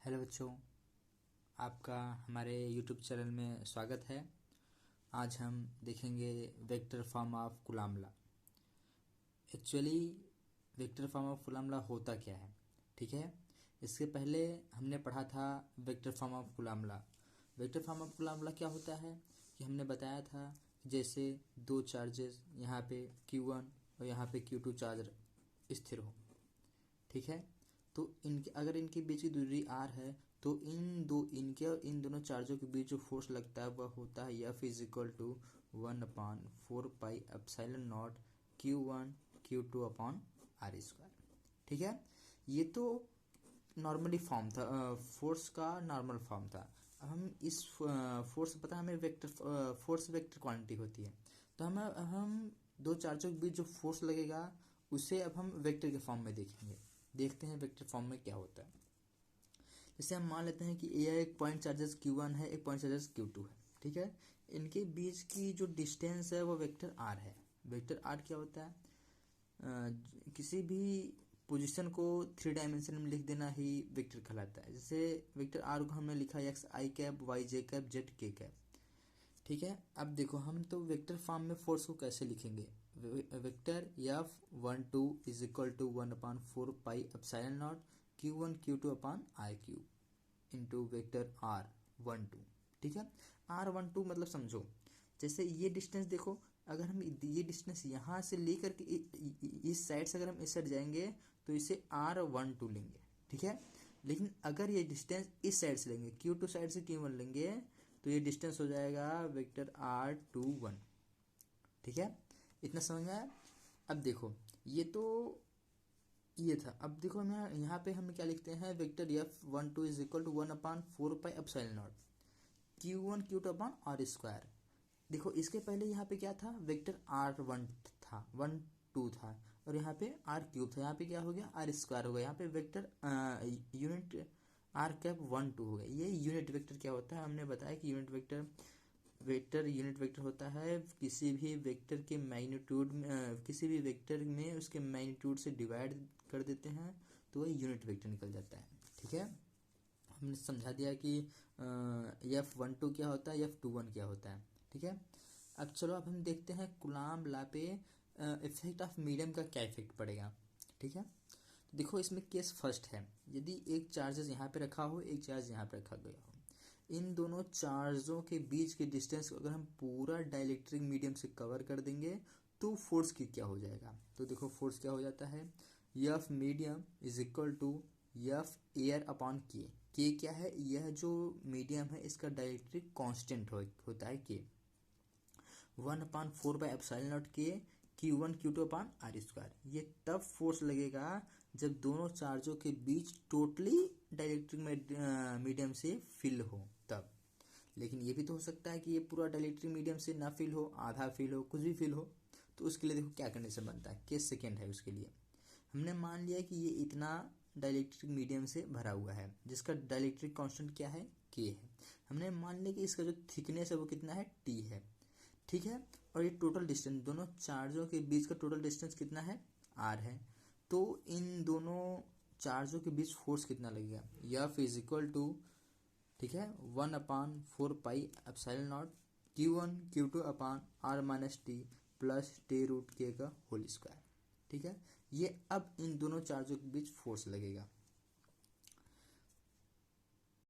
Hello बच्चों, आपका हमारे यूट्यूब चैनल में स्वागत है। आज हम देखेंगे vector form of Coulomb's law. Actually vector form of Coulomb's law होता क्या है, ठीक है। इसके पहले हमने पढ़ा था vector form of Coulomb's law. Vector form of Coulomb's law क्या होता है कि हमने बताया था कि जैसे दो चार्जेस यहाँ पे Q1 और यहाँ पे Q2 चार्ज स्थिर हो, ठीक है। तो इनके अगर इनके बीच की दूरी r है तो इनके और इन दोनों चार्जों के बीच जो फोर्स लगता है वह होता है F is equal to 1/4πε0 Q1 Q2 upon r square, ठीक है। ये तो नॉर्मली फॉर्म था, फोर्स का नॉर्मल फॉर्म था। अब हम इस फोर्स पता है हमें वेक्टर फोर्स वेक्टर क्वांटिटी होती है, तो हम दो चार्जों के बीच जो फोर्स लगेगा उसे अब हम वेक्टर के फॉर्म में देखेंगे। देखते हैं वेक्टर फॉर्म में क्या होता है। जैसे हम मान लेते हैं कि ये एक पॉइंट चार्जेस Q1 है, एक पॉइंट चार्जेस Q2 है, ठीक है। इनके बीच की जो डिस्टेंस है वो वेक्टर r है। वेक्टर r क्या होता है? किसी भी पोजीशन को 3 डायमेंशन में लिख देना ही वेक्टर कहलाता है। जैसे वेक्टर r को हमने लिखा x i cap, y j cap, z k cap, ठीक है। अब देखो हम तो वेक्टर फॉर्म में फोर्स को कैसे लिखेंगे। Vector F12 is equal to 1/4πε0 Q1 Q2 upon r cube into vector R12, ठीक है। R12 मतलब समझो, जैसे ये डिस्टेंस देखो, अगर हम ये डिस्टेंस यहाँ से लेकर के इस साइड से अगर हम इस साइड जाएंगे तो इसे R12 लेंगे, ठीक है। लेकिन अगर ये डिस्टेंस इस साइड से लेंगे, Q2 साइड से Q1 लेंगे, तो ये डिस्टेंस हो जाएगा वेक्टर R21, ठीक है। इतना समझ में आया। अब देखो ये तो ये था। अब देखो हम यहाँ पे हम क्या लिखते हैं, vector F12 is equal to 1/4πε0 Q1 Q2 upon r square. देखो इसके पहले यहाँ पे क्या था, वेक्टर R1 था, 1 2 था, और यहाँ पे R³ था। यहाँ पे क्या हो गया, R स्क्वायर हो गया। यहाँ पे वेक्टर यूनिट R कैप 1 2 हो गया। ये यूनिट वेक्टर क्या होता है, हमने बताया कि यूनिट यूनिट वेक्टर होता है किसी भी वेक्टर के मैग्नीट्यूड में, किसी भी वेक्टर में उसके मैग्नीट्यूड से डिवाइड कर देते हैं तो वह यूनिट वेक्टर निकल जाता है, ठीक है। हमने समझा दिया कि F12 क्या होता है, F21 क्या होता है, ठीक है। अब चलो अब हम देखते हैं कूलम्ब लॉ पे इफेक्ट ऑफ मीडियम का क्या इफेक्ट पड़ेगा, ठीक है। तो देखो इसमें केस फर्स्ट है, यदि एक चार्जेस यहाँ पे रखा हो, एक चार्ज यहाँ पे रखा गया हो, इन दोनों चार्जों के बीच के डिस्टेंस को अगर हम पूरा डाइलेक्ट्रिक मीडियम से कवर कर देंगे तो फोर्स की क्या हो जाएगा। तो देखो फोर्स क्या हो जाता है, F medium is equal to F air upon के क्या है, यह जो मीडियम है इसका डाइलेक्ट्रिक कांस्टेंट होता है के, 1/4πε0 के Q1 Q2 upon r square. ये तब फोर्स लगेगा जब दोनों चार्जों के बीच टोटली डाइलेक्ट्रिक मीडियम से फिल हो तब। लेकिन ये भी तो हो सकता है कि ये पूरा डाइलेक्ट्रिक मीडियम से ना फिल हो, आधा फिल हो, कुछ भी फिल हो। तो उसके लिए देखो क्या कंडीशन बनता है, केस सेकेंड है। उसके लिए हमने मान लिया कि ये इतना डाइलेक्ट्रिक मीडियम से भरा हुआ है जिसका डाइलेक्ट्रिक कांस्टेंट क्या है, के है। हमने मान लिया कि इसका जो थिकनेस है वो कितना है, टी है, ठीक है। और ये टोटल डिस्टेंस, दोनों चार्जों के बीच का टोटल डिस्टेंस कितना है, आर है। तो इन दोनों चार्जों के बीच फोर्स कितना लगेगा, F इज इक्वल टू, ठीक है, 1/4πε0 Q1 Q2 upon R minus T plus T root के का होल स्क्वायर, ठीक है। ये अब इन दोनों चार्जों के बीच फोर्स लगेगा।